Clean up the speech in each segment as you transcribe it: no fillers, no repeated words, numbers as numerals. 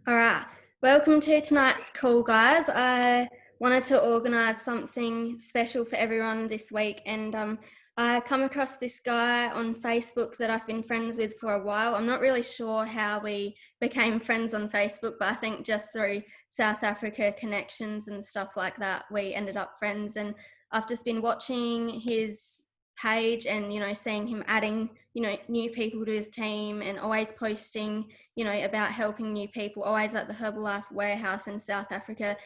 All right, welcome to tonight's call, guys. I wanted to organise something special for everyone this week, and I come across this guy on Facebook that I've been friends with for a while. I'm not really sure how we became friends on Facebook, but I think just through South Africa connections and stuff like that, we ended up friends. And I've just been watching his page and seeing him adding new people to his team and always posting about helping new people, always at the Herbalife warehouse in South Africa.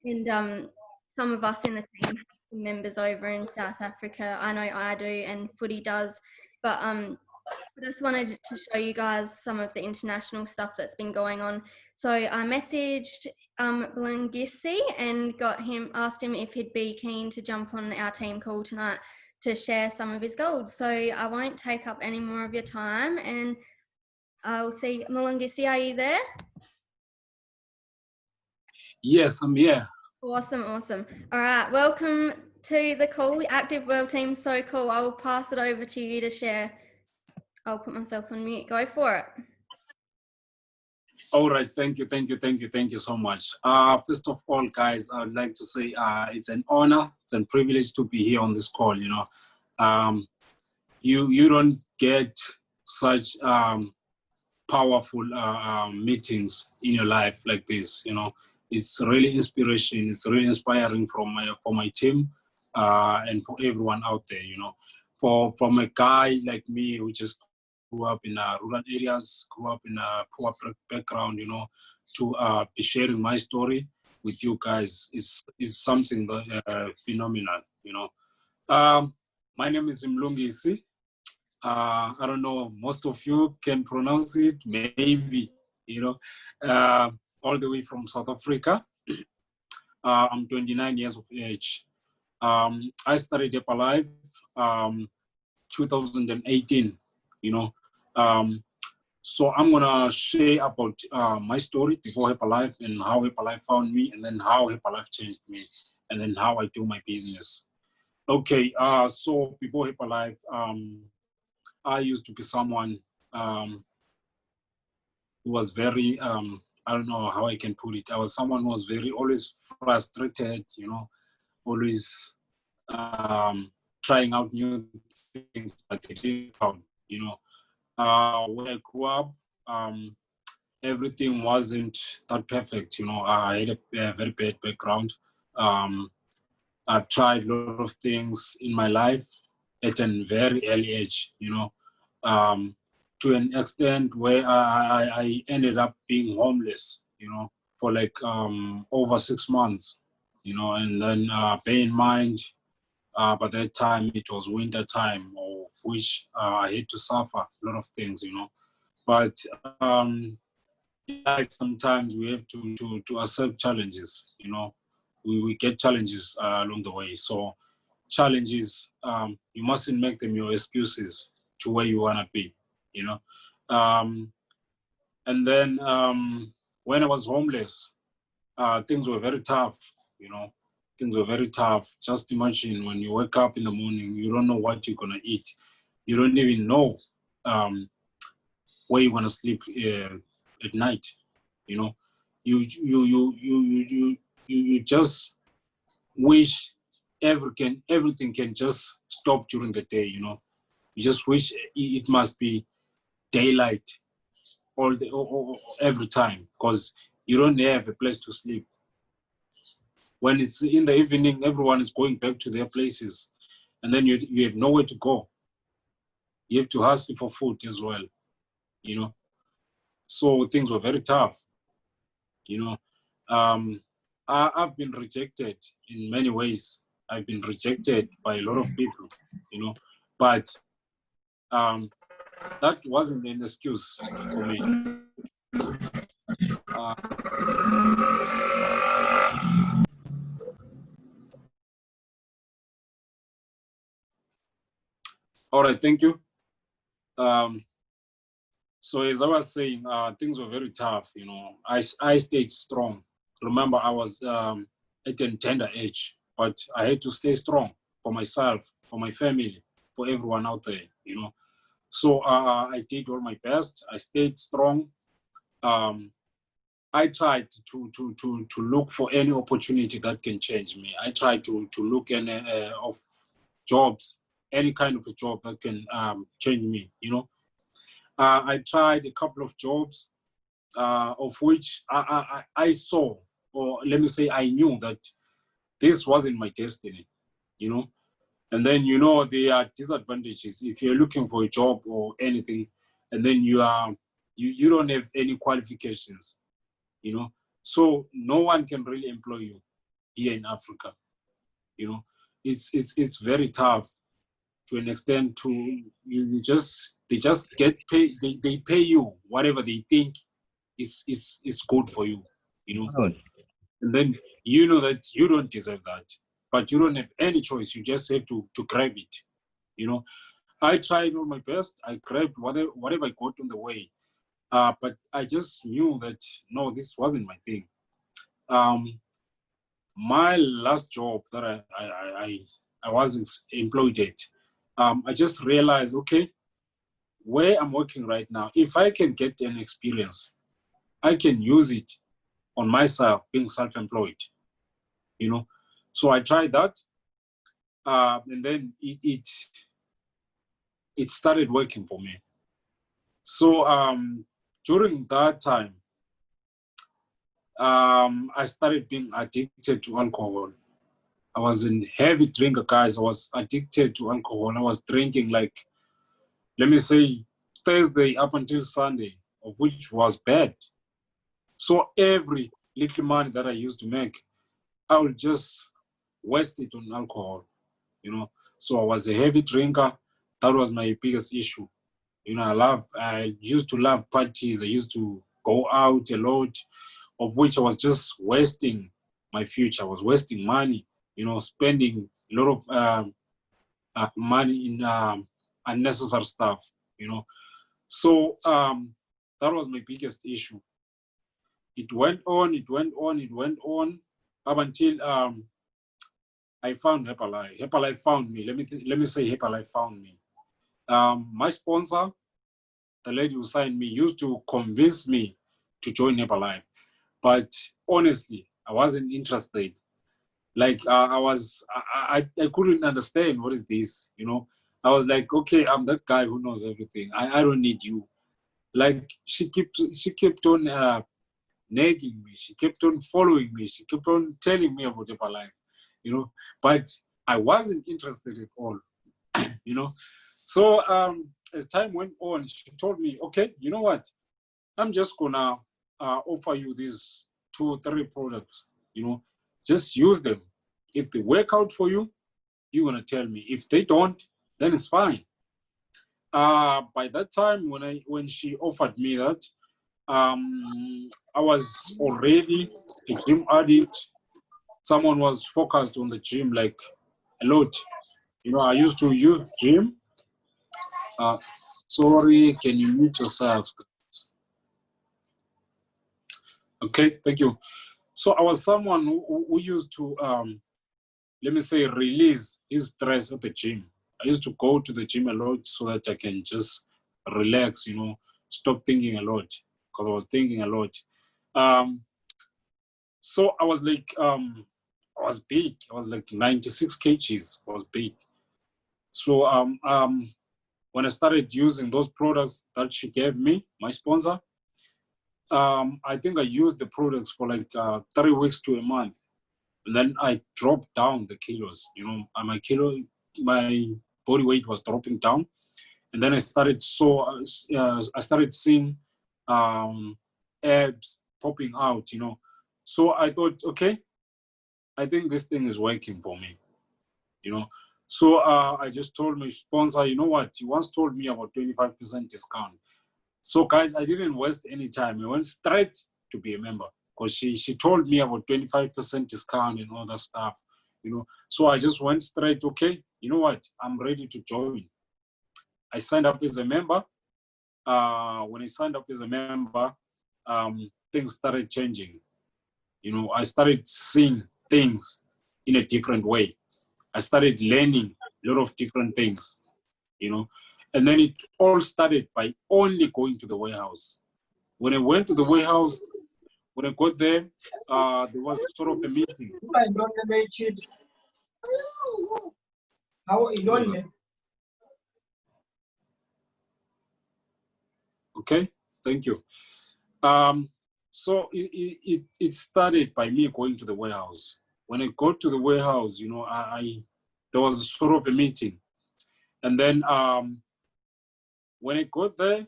And some of us in the team have some members over in South Africa. I know I do, and Footy does. But I just wanted to show you guys some of the international stuff that's been going on. So I messaged Mlungisi and asked him if he'd be keen to jump on our team call tonight to share some of his goals. So I won't take up any more of your time, and I'll see. Mlungisi, are you there? Yes, I'm here. Awesome. All right, welcome to the call. Active World Team, so cool. I'll pass it over to you to share. I'll put myself on mute. Go for it. All right, thank you so much. First of all, guys, I would like to say it's an honor, it's a privilege to be here on this call. You don't get such powerful meetings in your life like this. It's really inspiration. It's really inspiring for my team and for everyone out there. From a guy like me who just grew up in rural areas, grew up in a poor background, to be sharing my story with you guys is something phenomenal. My name is Mlungisi. I don't know, most of you can pronounce it, maybe, all the way from South Africa. I'm 29 years of age. I started Herbalife 2018, so I'm gonna share about my story before Herbalife and how Herbalife found me, and then how Herbalife changed me, and then how I do my business. Okay, so before Herbalife, I used to be someone who was very, I don't know how I can put it. I was someone who was always frustrated, always trying out new things, but it didn't count, when I grew up, everything wasn't that perfect. I had a very bad background. I've tried a lot of things in my life at a very early age, to an extent where I ended up being homeless, for like over 6 months, and then bear in mind, by that time it was winter time, of which I had to suffer a lot of things, But like sometimes we have to accept challenges, We get challenges along the way. So challenges, you mustn't make them your excuses to where you want to be, and then when I was homeless, things were very tough, Things were very tough. Just imagine when you wake up in the morning, you don't know what you're going to eat. You don't even know where you're going to sleep at night, You just wish everything can just stop during the day, You just wish it must be daylight every time, because you don't have a place to sleep. When it's in the evening, everyone is going back to their places, and then you have nowhere to go. You have to hustle for food as well, So things were very tough, I've been rejected in many ways. I've been rejected by a lot of people, but that wasn't an excuse for me. All right, thank you. So as I was saying, things were very tough, I stayed strong. Remember, I was at a tender age, but I had to stay strong for myself, for my family, for everyone out there, So I did all my best. I stayed strong. I tried to look for any opportunity that can change me. I tried to look in of jobs, any kind of a job that can change me. I tried a couple of jobs, of which I saw, or let me say, I knew that this wasn't my destiny. And then there are disadvantages if you're looking for a job or anything, and then you don't have any qualifications. So no one can really employ you here in Africa. It's very tough to an extent. They just get paid. They pay you whatever they think is good for you. And then you know that you don't deserve that, but you don't have any choice. You just have to grab it. I tried all my best. I grabbed whatever I got on the way. But I just knew that, no, this wasn't my thing. My last job that I wasn't employed at, I just realized, okay, where I'm working right now, if I can get an experience, I can use it on myself being self-employed. So I tried that, and then it started working for me. So during that time, I started being addicted to alcohol. I was a heavy drinker, guys. I was addicted to alcohol. I was drinking, like, let me say, Thursday up until Sunday, of which was bad. So every little money that I used to make, I would just waste it on alcohol. So I was a heavy drinker. That was my biggest issue. I used to love parties. I used to go out a lot, of which I was just wasting my future. I was wasting money, spending a lot of money in unnecessary stuff, So that was my biggest issue. It went on, up until I found Herbalife. Herbalife found me. Let me say Herbalife found me. My sponsor, the lady who signed me, used to convince me to join Herbalife. But honestly, I wasn't interested. Like, I couldn't understand what is this, I was like, okay, I'm that guy who knows everything. I don't need you. Like, she kept on nagging me. She kept on following me. She kept on telling me about Herbalife, but I wasn't interested at all, So as time went on, she told me, okay, you know what? I'm just gonna offer you these 2 or 3 products, just use them. If they work out for you, you're gonna tell me. If they don't, then it's fine. By that time, when she offered me that, I was already a gym addict. Someone was focused on the gym like a lot. I used to use gym. Sorry, can you mute yourself? Okay, thank you. So I was someone who used to, let me say, release his stress at the gym. I used to go to the gym a lot so that I can just relax, stop thinking a lot, because I was thinking a lot. So I was like, I was big. I was like 96 kgs. I was big. So when I started using those products that she gave me, my sponsor, I think I used the products for like 3 weeks to a month. And then I dropped down the kilos, my body weight was dropping down. And then I started seeing abs popping out, So I thought, okay, I think this thing is working for me, So I just told my sponsor, you know what? He once told me about 25% discount. So guys, I didn't waste any time. I went straight to be a member, because she told me about 25% discount and all that stuff, So I just went straight, okay, you know what? I'm ready to join. I signed up as a member. When I signed up as a member, things started changing. I started seeing things in a different way. I started learning a lot of different things, And then it all started by only going to the warehouse. When I went to the warehouse, When I got there, there was sort of a meeting. Okay, thank you. So it started by me going to the warehouse. When I got to the warehouse, you know, there was sort of a meeting. And then when I got there,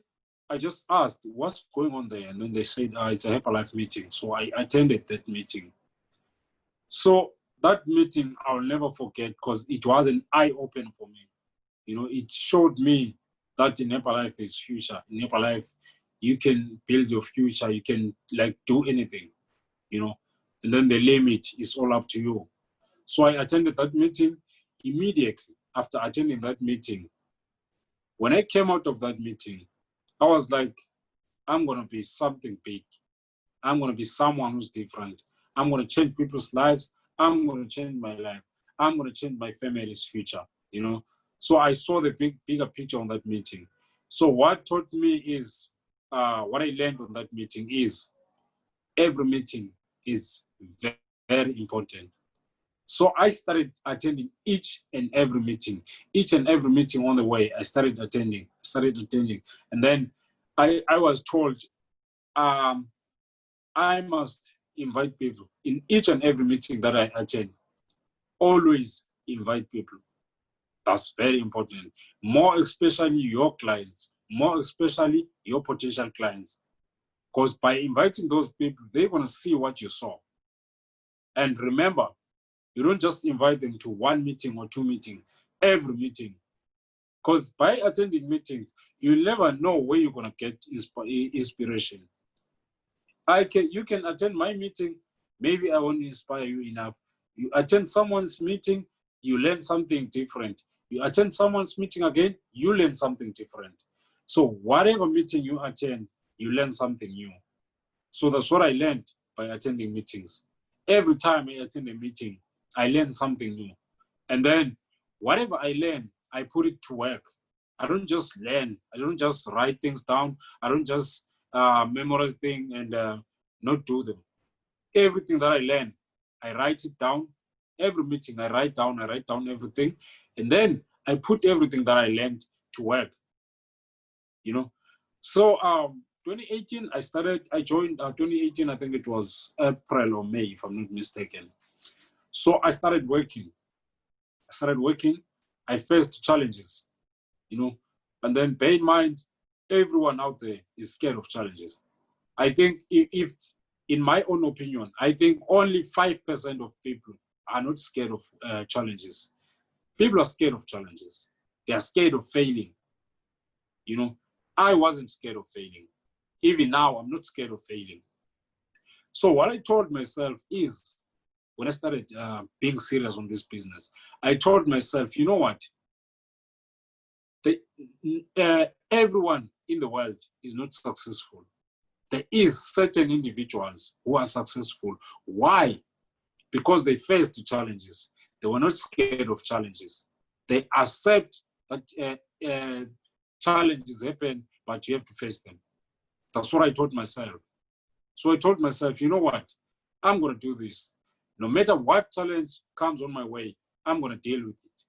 I just asked, what's going on there? And then they said, it's a Herbalife meeting. So I attended that meeting. So that meeting, I'll never forget because it was an eye-opener for me. You know, it showed me that in Herbalife there's future. In Herbalife, you can build your future. You can like do anything, you know, and then the limit is all up to you. So I attended that meeting. Immediately after attending that meeting, when I came out of that meeting, I was like, I'm going to be something big. I'm going to be someone who's different. I'm going to change people's lives. I'm going to change my life. I'm going to change my family's future, you know. So I saw the bigger picture on that meeting. So what taught me is, what I learned on that meeting is every meeting is very, very important. So I started attending each and every meeting. Each and every meeting on the way, I started attending. And then I was told, I must invite people in each and every meeting that I attend. Always invite people. That's very important. More especially your clients, more especially your potential clients. Because by inviting those people, they're going to see what you saw. And remember, you don't just invite them to one meeting or two meetings, every meeting. Because by attending meetings, you never know where you're going to get inspiration. You can attend my meeting, maybe I won't inspire you enough. You attend someone's meeting, you learn something different. You attend someone's meeting again, you learn something different. So whatever meeting you attend, you learn something new. So that's what I learned by attending meetings. Every time I attend a meeting, I learn something new. And then whatever I learn, I put it to work. I don't just learn. I don't just write things down. I don't just memorize things and not do them. Everything that I learn, I write it down. Every meeting, I write down everything. And then I put everything that I learned to work, you know. So 2018, I joined 2018, I think it was April or May, if I'm not mistaken. So I started working. I faced challenges, you know, and then bear in mind, everyone out there is scared of challenges. I think if in my own opinion, I think only 5% of people are not scared of challenges. People are scared of challenges. They are scared of failing. You know, I wasn't scared of failing. Even now, I'm not scared of failing. So what I told myself is, when I started being serious on this business, I told myself, you know what? Everyone in the world is not successful. There is certain individuals who are successful. Why? Because they faced challenges. They were not scared of challenges. They accept that challenges happen, but you have to face them. That's what I told myself. So I told myself, you know what? I'm going to do this. No matter what challenge comes on my way, I'm going to deal with it.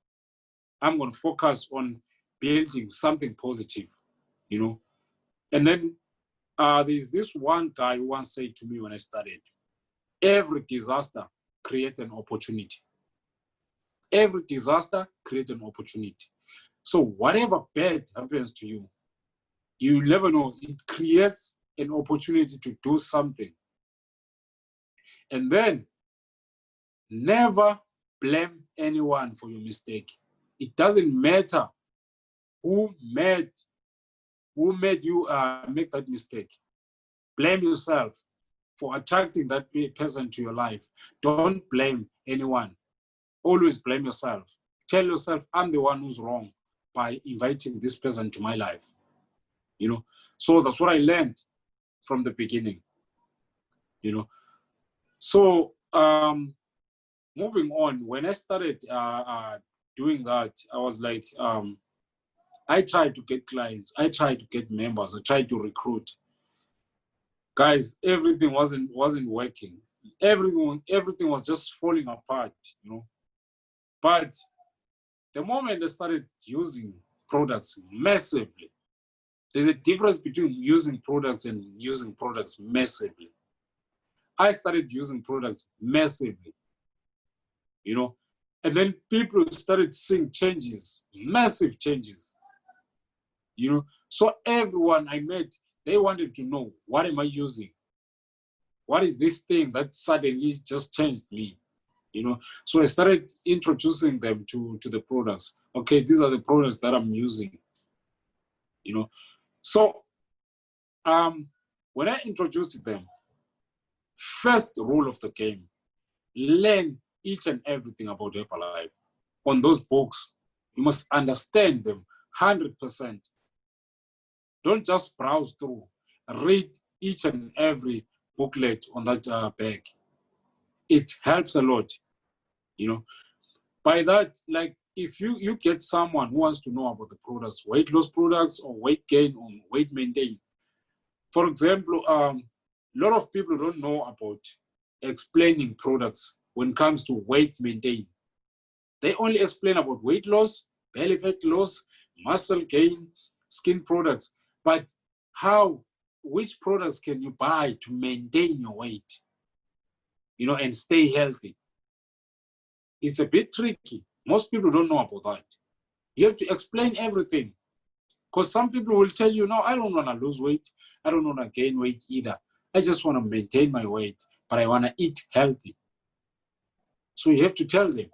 I'm going to focus on building something positive, you know. And then there's this one guy who once said to me when I started, every disaster creates an opportunity. Every disaster creates an opportunity. So whatever bad happens to you, you never know, it creates an opportunity to do something. And then never blame anyone for your mistake. It doesn't matter who made you make that mistake. Blame yourself for attracting that person to your life. Don't blame anyone. Always blame yourself. Tell yourself, I'm the one who's wrong by inviting this person to my life. You know, so that's what I learned from the beginning. You know, so moving on, when I started doing that, I was like, I tried to get clients, I tried to get members, I tried to recruit. Guys, everything wasn't working. Everything was just falling apart, you know. But the moment I started using products massively, there's a difference between using products and using products massively. I started using products massively, you know, and then people started seeing changes, massive changes, you know. So everyone I met, they wanted to know, what am I using? What is this thing that suddenly just changed me? You know, so I started introducing them to the products. Okay, these are the products that I'm using, you know. So when I introduced them, first rule of the game, learn each and everything about Herbalife. On those books, you must understand them 100%. Don't just browse through. Read each and every booklet on that bag. It helps a lot, you know. By that, like, if you get someone who wants to know about the products, weight loss products or weight gain or weight maintain. For example, a lot of people don't know about explaining products when it comes to weight maintain. They only explain about weight loss, belly fat loss, muscle gain, skin products. But which products can you buy to maintain your weight, you know, and stay healthy? It's a bit tricky. Most people don't know about that. You have to explain everything, because some people will tell you, no, I don't want to lose weight. I don't want to gain weight either. I just want to maintain my weight, but I want to eat healthy. So you have to tell them.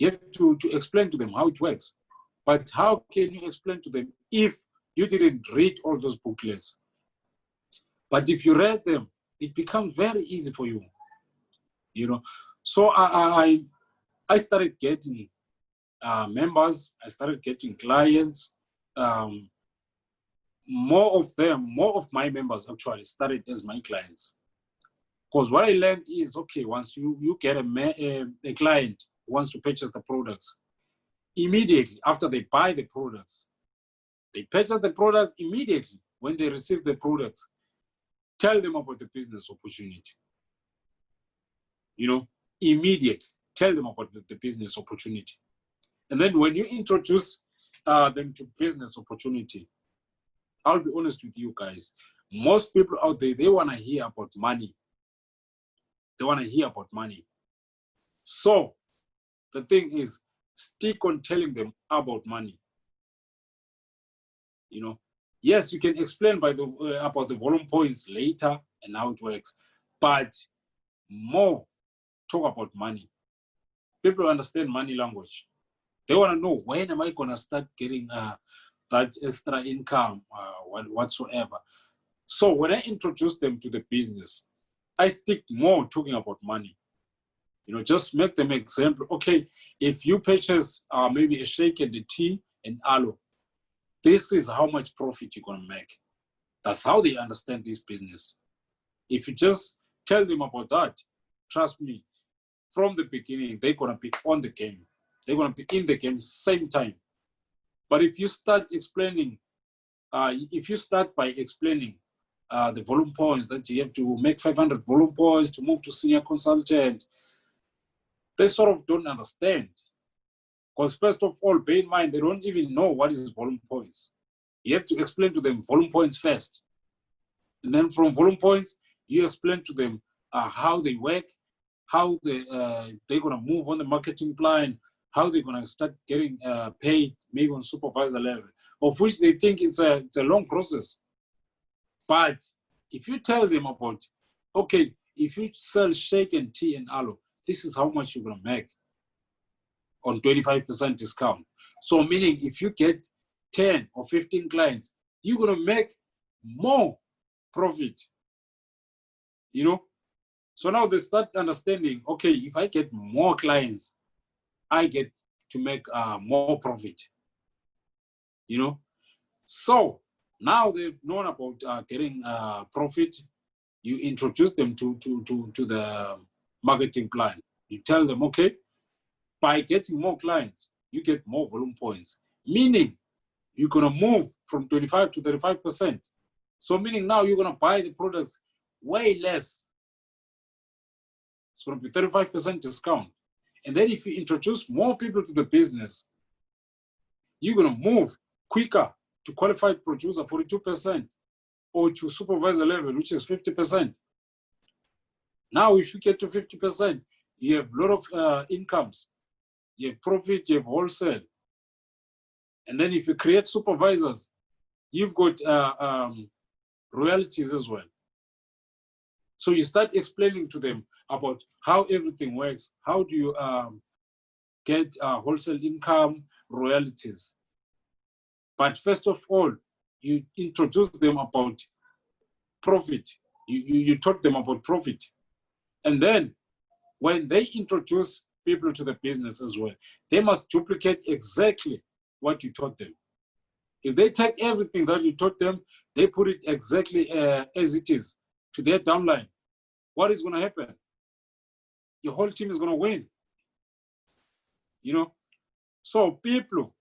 You have to explain to them how it works. But how can you explain to them if you didn't read all those booklets? But if you read them, it becomes very easy for you, you know. So I started getting members. I started getting clients. More of my members actually started as my clients. Because what I learned is, okay, once you get a client who wants to purchase the products, immediately after they buy the products, they purchase the products immediately when they receive the products. Tell them about the business opportunity. You know, immediately tell them about the business opportunity. And then when you introduce them to business opportunity, I'll be honest with you guys, most people out there, they want to hear about money. They want to hear about money. So the thing is, stick on telling them about money. You know, yes, you can explain about the volume points later and how it works, but more talk about money. People understand money language. They want to know, when am I going to start getting that extra income, whatsoever. So when I introduce them to the business, I stick more talking about money. You know, just make them example. Okay, if you purchase maybe a shake and a tea and aloe, this is how much profit you're going to make. That's how they understand this business. If you just tell them about that, trust me, from the beginning, they're going to be on the game. They're going to be in the game same time. But if you start explaining, if you start by explaining the volume points, that you have to make 500 volume points to move to senior consultant, they sort of don't understand. Because first of all, bear in mind, they don't even know what is volume points. You have to explain to them volume points first. And then from volume points, you explain to them how they work, how they're going to move on the marketing plan, how they're going to start getting paid, maybe on supervisor level, of which they think it's a long process. But if you tell them about, okay, if you sell shake and tea and aloe, this is how much you're going to make on 25% discount. So meaning if you get 10 or 15 clients, you're going to make more profit, you know? So now they start understanding, okay, if I get more clients, I get to make more profit, you know? So now they've known about getting profit. You introduce them to the marketing plan. You tell them, okay, by getting more clients, you get more volume points, meaning you're going to move from 25 to 35%. So meaning now you're going to buy the products way less. It's going to be 35% discount. And then if you introduce more people to the business, you're going to move quicker to qualified producer 42% or to supervisor level, which is 50%. Now, if you get to 50%, you have a lot of incomes. You have profit, you have wholesale. And then if you create supervisors, you've got royalties as well. So you start explaining to them about how everything works. How do you get wholesale income, royalties? But first of all, you introduce them about profit. You taught them about profit. And then when they introduce people to the business as well, they must duplicate exactly what you taught them. If they take everything that you taught them, they put it exactly as it is to their downline, what is going to happen? Your whole team is going to win. You know? So people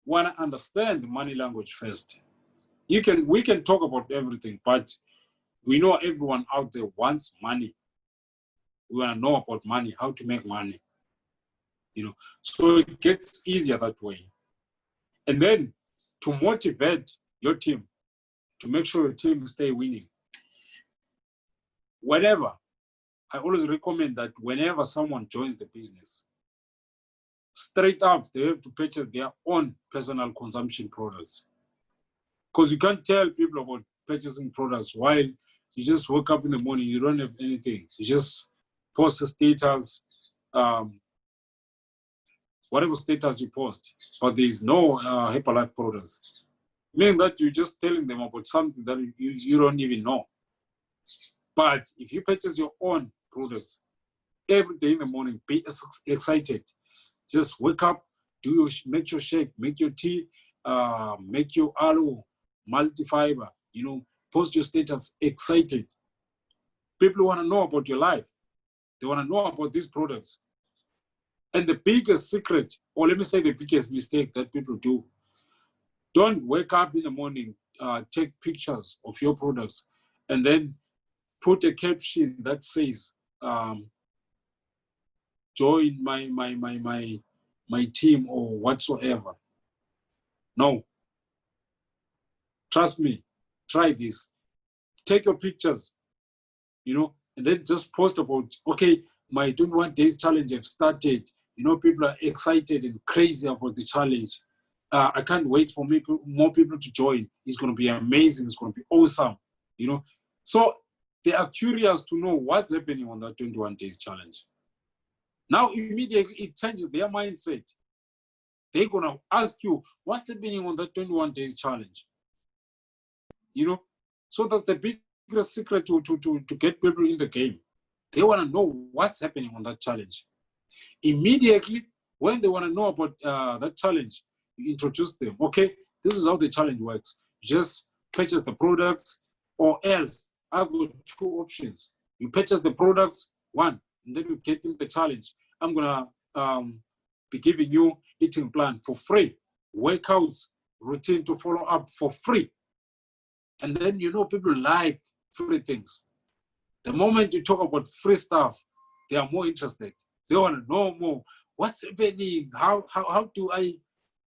want to understand the money language first. We can talk about everything, but we know everyone out there wants money. We want to know about money, how to make money. You know, so it gets easier that way. And then to motivate your team, to make sure your team stay winning. Whatever, I always recommend that whenever someone joins the business, straight up, they have to purchase their own personal consumption products. Because you can't tell people about purchasing products while you just wake up in the morning, you don't have anything. You just post a status, whatever status you post, but there is no Herbalife products. Meaning that you're just telling them about something that you don't even know. But if you purchase your own products every day in the morning, be excited. Just wake up, make your shake, make your tea, make your aloe, multi-fiber, you know, post your status excited. People want to know about your life. They want to know about these products. And the biggest secret, or let me say the biggest mistake that people do, don't wake up in the morning, take pictures of your products, and then put a caption that says, join my team or whatsoever. No. Trust me, try this. Take your pictures, you know, and then just post about, okay, my 21 days challenge have started. You know, people are excited and crazy about the challenge. I can't wait for more people to join. It's going to be amazing. It's going to be awesome, you know. So they are curious to know what's happening on that 21 days challenge. Now, immediately, it changes their mindset. They're going to ask you, what's happening on that 21 days challenge? You know, so that's the biggest secret to get people in the game. They want to know what's happening on that challenge. Immediately, when they want to know about that challenge, you introduce them. Okay, this is how the challenge works. Just purchase the products, or else I've got two options. You purchase the products, one, and then you get in the challenge. I'm going to be giving you eating plan for free, workouts, routine to follow up for free. And then, you know, people like free things. The moment you talk about free stuff, they are more interested. They want to know more. What's happening? How do I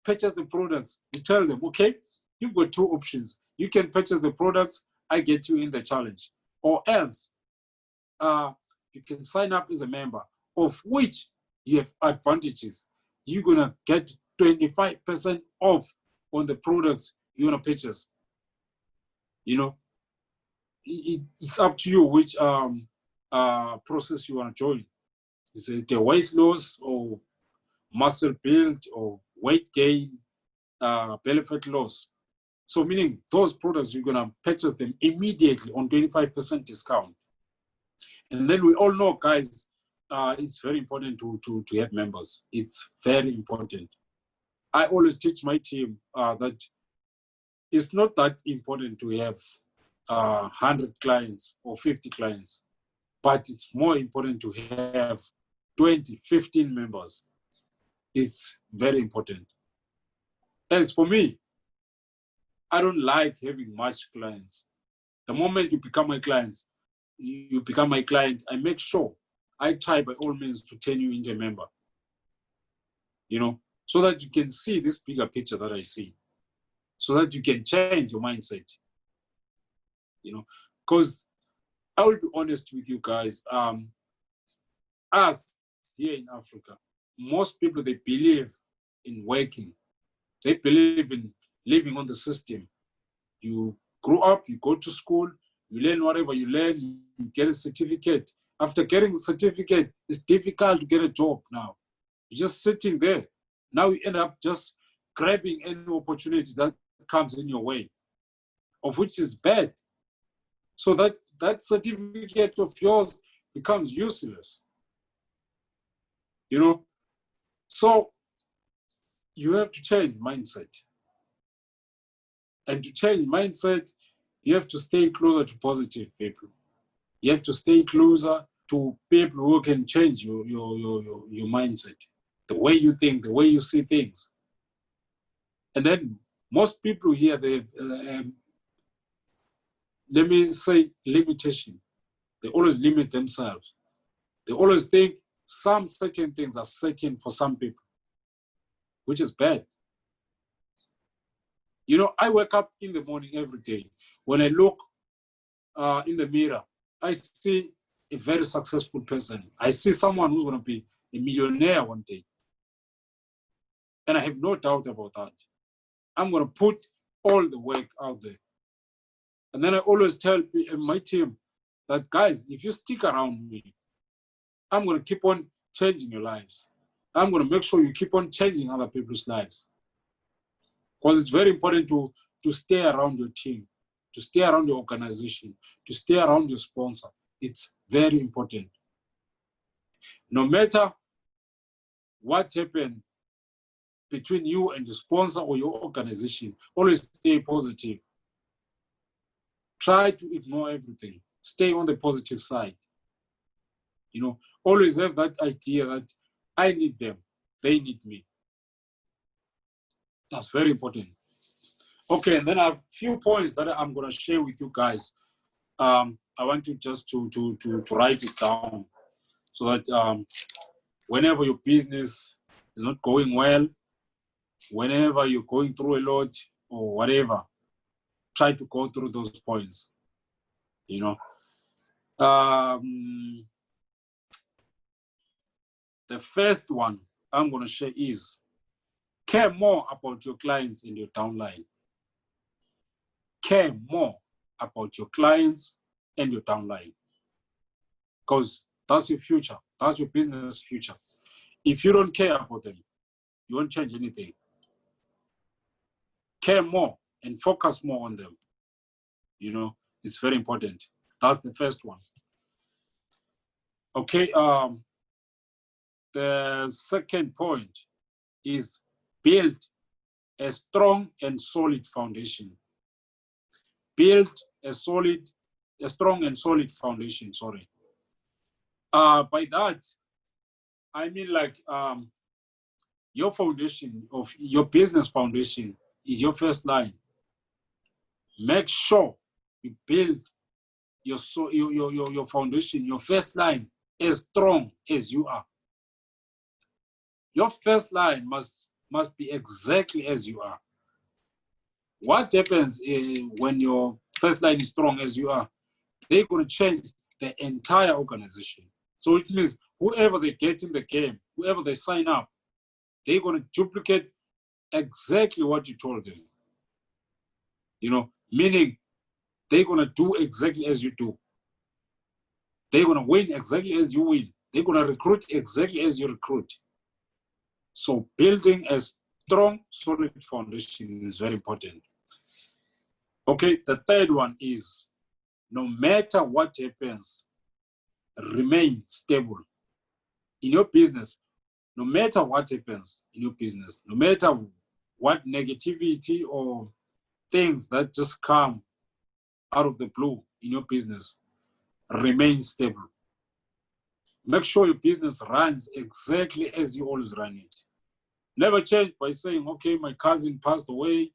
purchase the products? You tell them, okay, you've got two options. You can purchase the products, I get you in the challenge. Or else, you can sign up as a member, of which you have advantages. You're going to get 25% off on the products you want to purchase. You know, it's up to you which process you want to join. Is it a weight loss or muscle build or weight gain, belly fat loss? So meaning those products, you're going to purchase them immediately on 25% discount. And then we all know, guys, it's very important to have members. It's very important. I always teach my team that it's not that important to have 100 clients or 50 clients, but it's more important to have 20, 15 members. It's very important. As for me, I don't like having much clients. The moment you become my clients, you become my client, I make sure I try by all means to turn you into a member, so that you can see this bigger picture that I see, so that you can change your mindset, because I will be honest with you guys, us here in Africa, most people, they believe in working. They believe in living on the system. You grow up, you go to school, you learn whatever you learn, you get a certificate. After getting the certificate, it's difficult to get a job now. You're just sitting there. Now you end up just grabbing any opportunity that comes in your way, of which is bad. So that certificate of yours becomes useless. So you have to change mindset. And to change mindset, you have to stay closer to positive people. You have to stay closer to people who can change your mindset, the way you think, the way you see things. And then most people here, they have, let me say, limitation. They always limit themselves. They always think some certain things are certain for some people, which is bad. I wake up in the morning every day. When I look in the mirror, I see a very successful person. I see someone who's going to be a millionaire one day. And I have no doubt about that. I'm going to put all the work out there. And then I always tell my team that, guys, if you stick around me, I'm going to keep on changing your lives. I'm going to make sure you keep on changing other people's lives. Because it's very important to stay around your team, to stay around your organization, to stay around your sponsor. It's very important. No matter what happened between you and the sponsor or your organization, always stay positive. Try to ignore everything. Stay on the positive side. Always have that idea that I need them, they need me. That's very important. Okay, and then I have a few points that I'm going to share with you guys. I want you just to write it down so that whenever your business is not going well, whenever you're going through a lot or whatever, try to go through those points. The first one I'm going to share is care more about your clients and your downline. Care more about your clients and your downline, because that's your future. That's your business future. If you don't care about them, you won't change anything. Care more and focus more on them. It's very important. That's the first one. Okay. The second point is build a strong and solid foundation. Build a strong and solid foundation, sorry. By that, I mean like your foundation of your business foundation is your first line. Make sure you build your foundation, your first line, as strong as you are. Your first line must be exactly as you are. What happens when your first line is strong as you are? They're going to change the entire organization. So it means whoever they get in the game, whoever they sign up, they're going to duplicate exactly what you told them. Meaning they're going to do exactly as you do. They're going to win exactly as you win. They're going to recruit exactly as you recruit. So building a strong, solid foundation is very important. Okay, the third one is, no matter what happens, remain stable in your business. No matter what happens in your business, no matter what negativity or things that just come out of the blue in your business, remain stable. Make sure your business runs exactly as you always run it. Never change by saying, okay, my cousin passed away,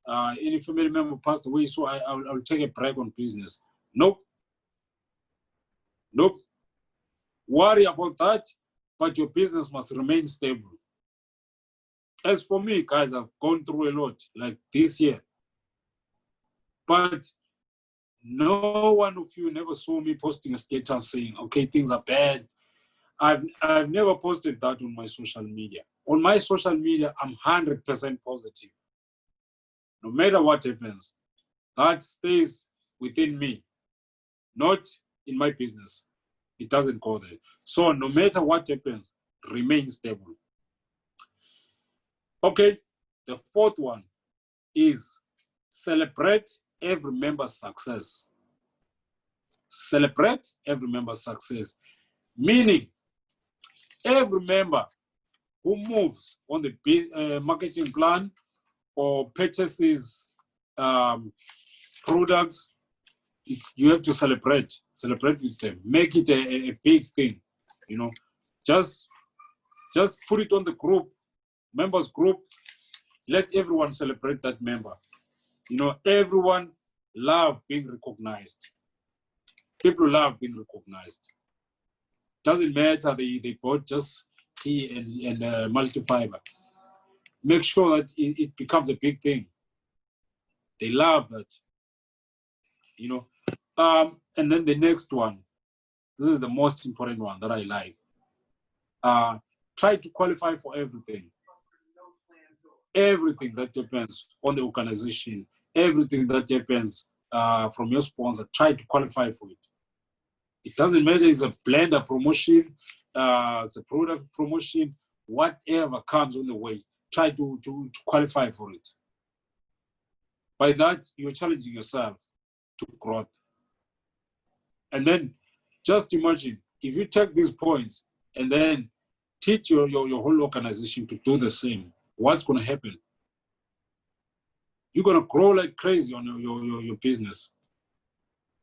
any family member passed away, so I'll take a break on business. Nope. Nope. Worry about that, but your business must remain stable. As for me, guys, I've gone through a lot, like this year. But no one of you never saw me posting a status saying, okay, things are bad. I've never posted that on my social media. On my social media, I'm 100% positive. No matter what happens, that stays within me, not in my business. It doesn't go there. So no matter what happens, remain stable. Okay, the fourth one is celebrate every member's success. Celebrate every member's success. Meaning, every member who moves on the marketing plan or purchases products, you have to celebrate with them. Make it a big thing, you know. Just put it on the group, members group. Let everyone celebrate that member. You know, everyone love being recognized. People love being recognized. Doesn't matter they bought just tea and multi-fiber. Make sure that it becomes a big thing. They love that, you know. And then the next one, this is the most important one that I like. Try to qualify for everything. Everything that depends on the organization, everything that depends from your sponsor, try to qualify for it. It doesn't matter, it's a blender promotion, it's a product promotion, whatever comes on the way, try to qualify for it. By that, you're challenging yourself to growth. And then just imagine, if you take these points and then teach your whole organization to do the same, what's going to happen? You're going to grow like crazy on your business,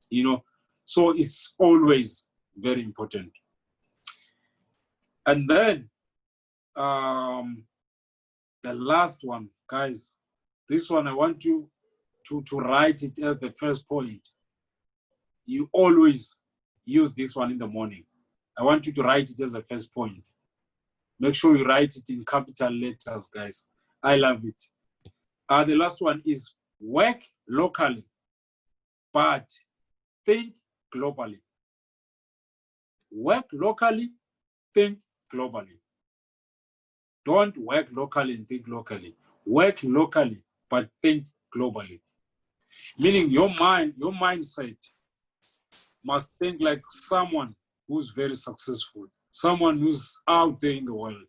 you know. So it's always very important. And then the last one, guys, this one I want you to write it as the first point. You always use this one in the morning. I want you to write it as the first point. Make sure you write it in capital letters, guys. I love it. The last one is work locally, but think globally. Work locally, think globally. Don't work locally and think locally. Work locally, but think globally. Meaning your mindset must think like someone who's very successful, someone who's out there in the world,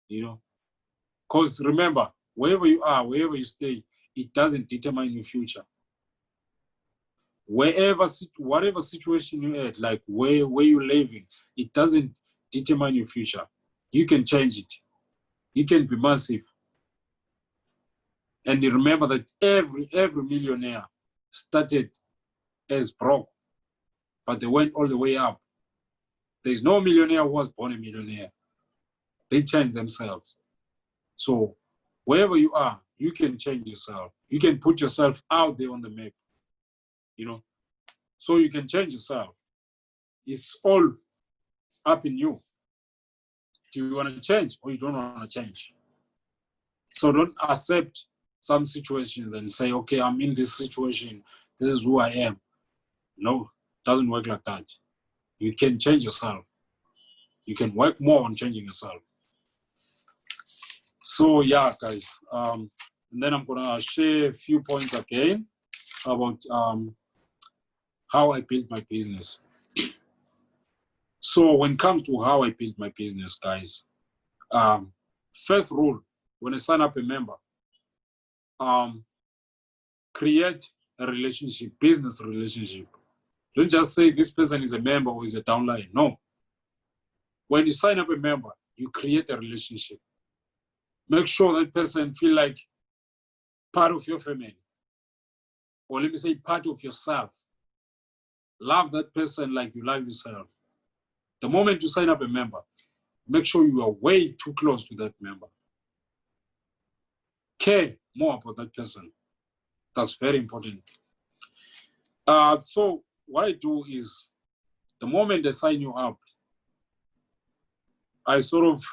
you know. Because remember, wherever you are, wherever you stay, it doesn't determine your future. Whatever situation you're at, like where you're living, it doesn't determine your future. You can change it. You can be massive. And you remember that every millionaire started as broke, but they went all the way up. There's no millionaire who was born a millionaire. They changed themselves. So wherever you are, you can change yourself. You can put yourself out there on the map, you know. So you can change yourself. It's all up in you. Do you want to change or you don't want to change? So don't accept some situations and say, okay, I'm in this situation. This is who I am. No, it doesn't work like that. You can change yourself. You can work more on changing yourself. So yeah, guys. And then I'm gonna share a few points again about how I built my business. So when it comes to how I built my business, guys, first rule, when I sign up a member, create a relationship, business relationship. Don't just say this person is a member or is a downline. No. When you sign up a member, you create a relationship. Make sure that person feel like part of your family. Or let me say part of yourself. Love that person like you love yourself. The moment you sign up a member, make sure you are way too close to that member. Care more about that person. That's very important. So what I do is, the moment they sign you up, I sort of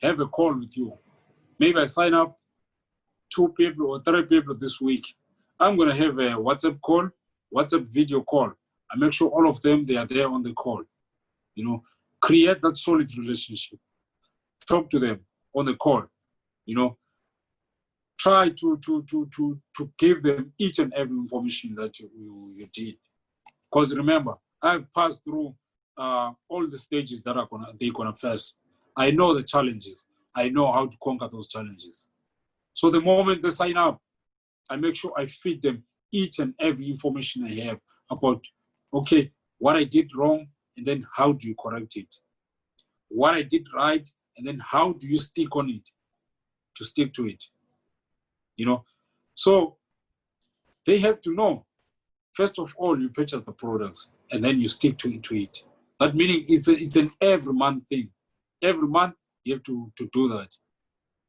have a call with you. Maybe I sign up 2 people or 3 people this week. I'm going to have a WhatsApp call, WhatsApp video call. I make sure all of them, they are there on the call. You know, create that solid relationship. Talk to them on the call. You know, try to give them each and every information that you did. Because remember, I've passed through all the stages that they're gonna face. I know the challenges. I know how to conquer those challenges. So the moment they sign up, I make sure I feed them each and every information I have about, okay, what I did wrong, and then how do you correct it? What I did right, and then how do you stick on it, to stick to it? You know, so they have to know, first of all, you purchase the products, and then you stick to it. That meaning it's an every month thing. Every month you have to do that.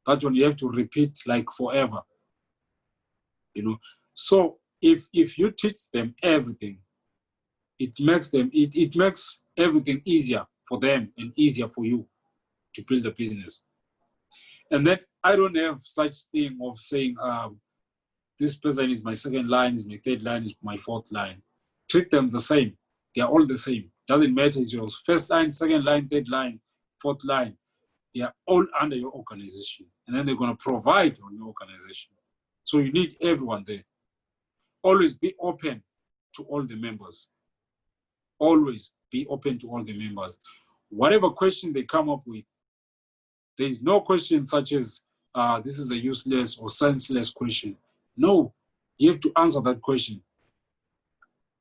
That one you have to repeat like forever. You know, so if you teach them everything, it makes everything easier for them and easier for you to build a business. And then I don't have such thing of saying, this person is my second line, is my third line, is my fourth line. Treat them the same. They are all the same. Doesn't matter, it's your first line, second line, third line, fourth line. They are all under your organization. And then they're going to provide on your organization. So you need everyone there. Always be open to all the members. Always be open to all the members. Whatever question they come up with, there is no question such as, this is a useless or senseless question. No, you have to answer that question.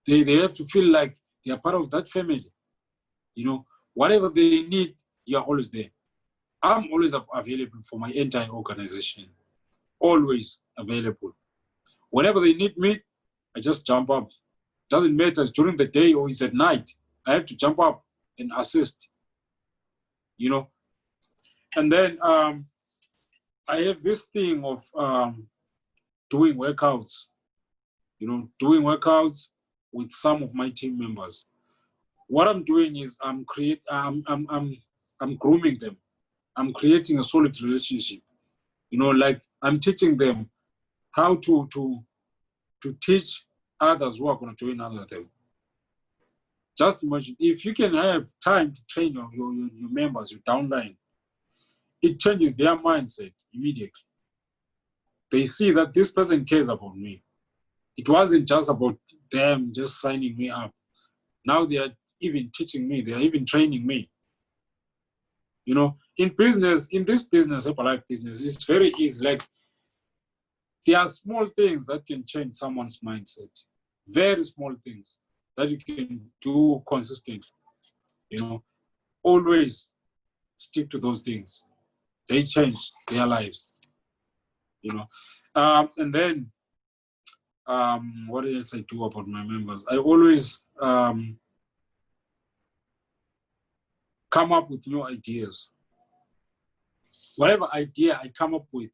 They have to feel like they are part of that family. You know, whatever they need, you are always there. I'm always available for my entire organization. Always available. Whenever they need me, I just jump up. Doesn't matter, it's during the day or it's at night. I have to jump up and assist. You know, and then I have this thing of doing workouts. You know, doing workouts with some of my team members. What I'm doing is I'm grooming them. I'm creating a solid relationship. You know, like I'm teaching them how to teach others who are going to join under them. Just imagine, if you can have time to train your members, your downline, it changes their mindset immediately. They see that this person cares about me. It wasn't just about them just signing me up. Now they are even teaching me, they are even training me. You know, in business, in this business, Herbalife business, it's very easy. Like, there are small things that can change someone's mindset. Very small things that you can do consistently. You know, always stick to those things. They change their lives. You know, and then what else I do about my members? I always come up with new ideas. Whatever idea I come up with,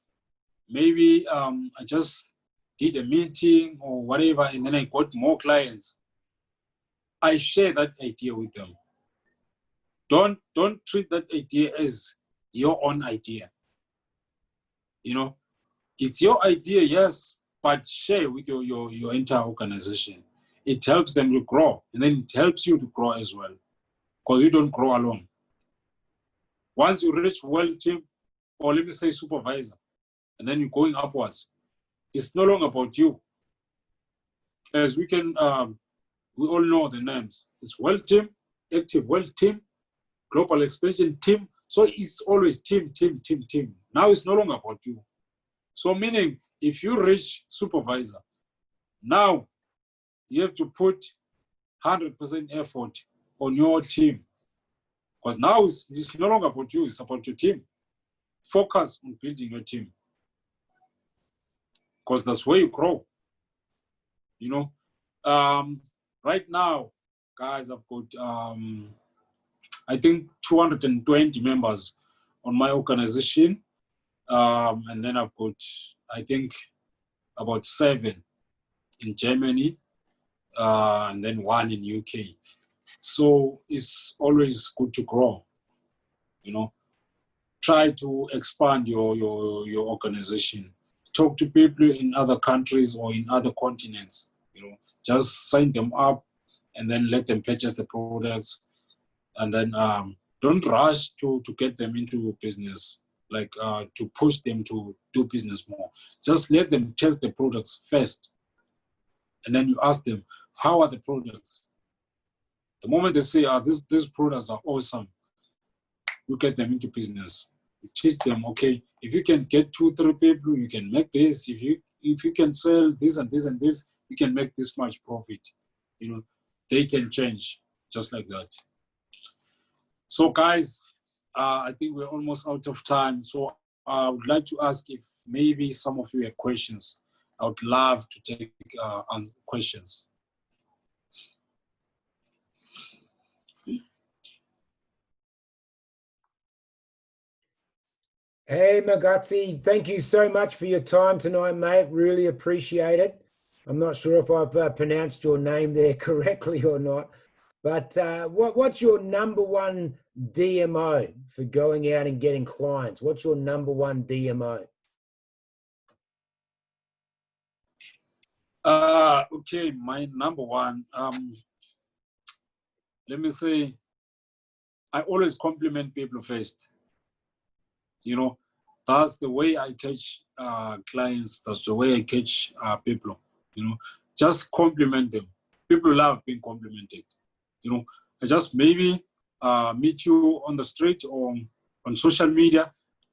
maybe I just did a meeting or whatever, and then I got more clients. I share that idea with them. Don't treat that idea as your own idea. You know, it's your idea, yes, but share with your entire organization. It helps them to grow, and then it helps you to grow as well, because you don't grow alone. Once you reach world team, or let me say supervisor, and then you're going upwards, it's no longer about you. As we can, we all know the names. It's world team, active world team, global expansion team. So it's always team. Now it's no longer about you. So meaning, if you reach supervisor, now you have to put 100% effort on your team. Because now it's no longer about you, it's about your team. Focus on building your team. Because that's where you grow. You know, right now, guys, I've got, I think, 220 members on my organization. And then I've got, I think, about 7 in Germany, and then 1 in UK. So it's always good to grow, you know. Try to expand your organization. Talk to people in other countries or in other continents, you know. Just sign them up and then let them purchase the products. And then don't rush to get them into business, like to push them to do business more. Just let them test the products first. And then you ask them, how are the products? The moment they say, these products are awesome, you get them into business. You teach them, okay, if you can get 2-3 people, you can make this. If you can sell this and this and this, you can make this much profit. You know, they can change just like that. So guys, I think we're almost out of time. So I would like to ask if maybe some of you have questions. I would love to take questions. Hey, Mlungisi, thank you so much for your time tonight, mate. Really appreciate it. I'm not sure if I've pronounced your name there correctly or not, but what's your #1 DMO for going out and getting clients? What's your #1 DMO? Okay, my #1. Let me say, I always compliment people first. You know, that's the way I catch clients. That's the way I catch people. You know, just compliment them. People love being complimented. You know, I just maybe meet you on the street or on social media.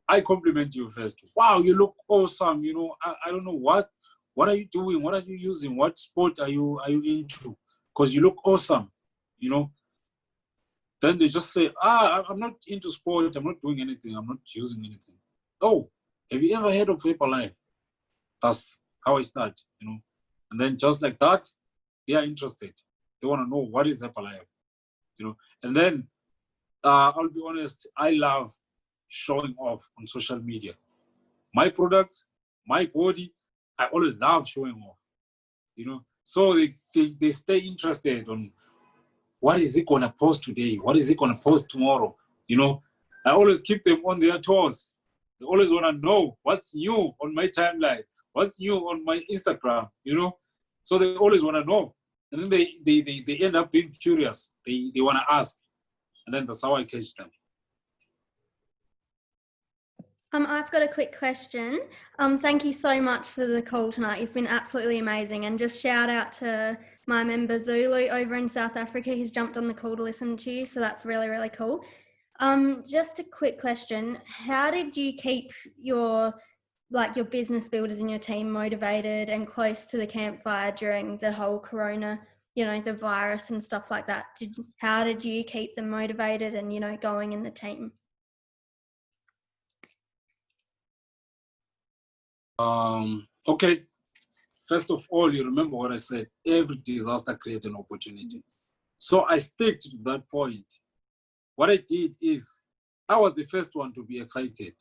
I compliment you first. Wow, you look awesome. You know, I don't know what are you doing? What are you using? What sport are you into? Because you look awesome. You know. Then they just say, I'm not into sport. I'm not doing anything. I'm not using anything. Oh, have you ever heard of Herbalife? That's how I start, you know. And then just like that, they are interested. They want to know what is Herbalife, you know. And then I'll be honest, I love showing off on social media. My products, my body, I always love showing off, you know. So they stay interested on what is he going to post today? What is he going to post tomorrow? You know, I always keep them on their toes. They always want to know what's new on my timeline, what's new on my Instagram, you know. So they always want to know. And then they end up being curious. They want to ask. And then that's how I catch them. I've got a quick question. Thank you so much for the call tonight. You've been absolutely amazing. And just shout out to my member Zulu over in South Africa. He's jumped on the call to listen to you. So that's really, really cool. Just a quick question. How did you keep your business builders in your team motivated and close to the campfire during the whole corona, you know, the virus and stuff like that? How did you keep them motivated and, you know, going in the team? Okay, first of all, you remember what I said, every disaster creates an opportunity. So I stick to that point. What I did is, I was the first one to be excited.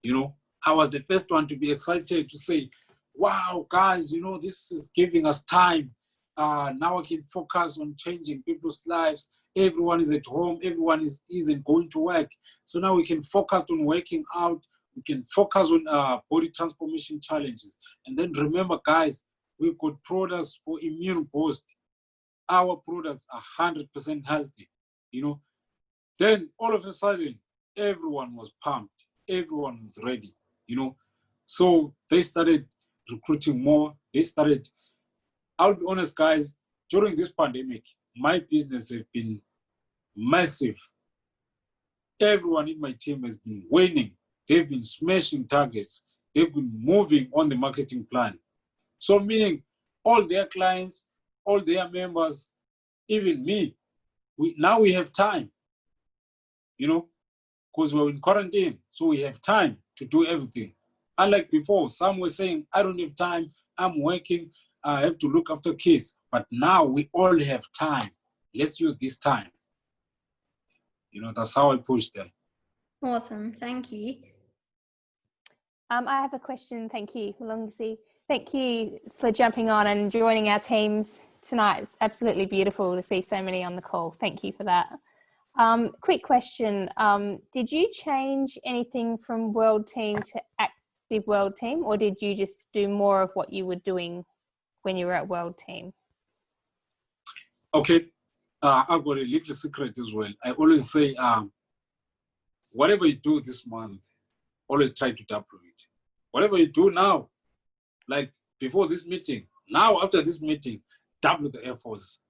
You know, I was the first one to be excited to say, wow, guys, you know, this is giving us time. Now I can focus on changing people's lives. Everyone is at home. Everyone isn't going to work. So now we can focus on working out. We can focus on body transformation challenges. And then remember, guys, we've got products for immune boost. Our products are 100% healthy, you know. Then all of a sudden, everyone was pumped. Everyone was ready, you know. So they started recruiting more. They started, I'll be honest, guys, during this pandemic, my business has been massive. Everyone in my team has been winning. They've been smashing targets. They've been moving on the marketing plan. So meaning all their clients, all their members, even me, now we have time, you know, because we're in quarantine. So we have time to do everything. Unlike before, some were saying, I don't have time, I'm working, I have to look after kids. But now we all have time. Let's use this time. You know, that's how I push them. Awesome, thank you. I have a question, thank you, Mlungisi. Thank you for jumping on and joining our teams tonight. It's absolutely beautiful to see so many on the call. Thank you for that. Quick question. Did you change anything from World Team to Active World Team, or did you just do more of what you were doing when you were at World Team? Okay, I've got a little secret as well. I always say, whatever you do this month, always try to double it. Whatever you do now, like before this meeting, now after this meeting, double the efforts.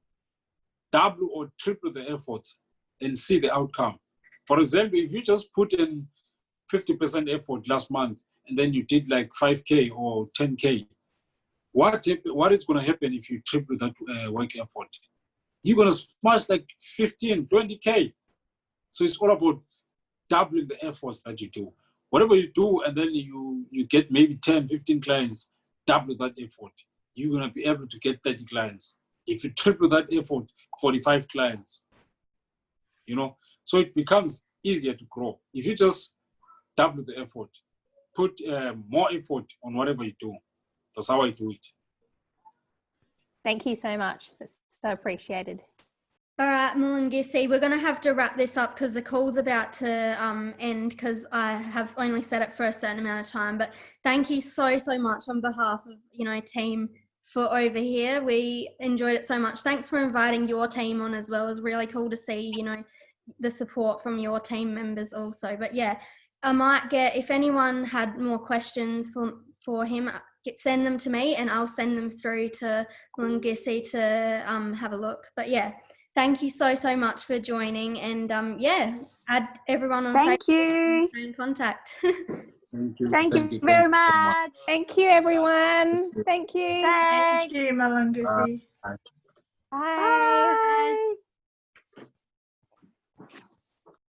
Double or triple the efforts and see the outcome. For example, if you just put in 50% effort last month and then you did like 5K or 10K, what is going to happen if you triple that work effort? You're going to smash like 15, 20K. So it's all about doubling the efforts that you do. Whatever you do, and then you get maybe 10, 15 clients, double that effort. You're going to be able to get 30 clients. If you triple that effort, 45 clients. You know, so it becomes easier to grow. If you just double the effort, put more effort on whatever you do. That's how I do it. Thank you so much. That's so appreciated. All right, Mlungisi, we're going to have to wrap this up because the call's about to end because I have only set it for a certain amount of time. But thank you so much on behalf of, team for over here. We enjoyed it so much. Thanks for inviting your team on as well. It was really cool to see, the support from your team members also. But yeah, I might get, if anyone had more questions for him, send them to me and I'll send them through to Mlungisi to have a look. But yeah, thank you so much for joining, and add everyone on Thank Facebook you. and stay in contact. Thank you. Thank you very much. Thank you, everyone. Thank you. Thank Thank you, Mlungisi. Bye. Bye.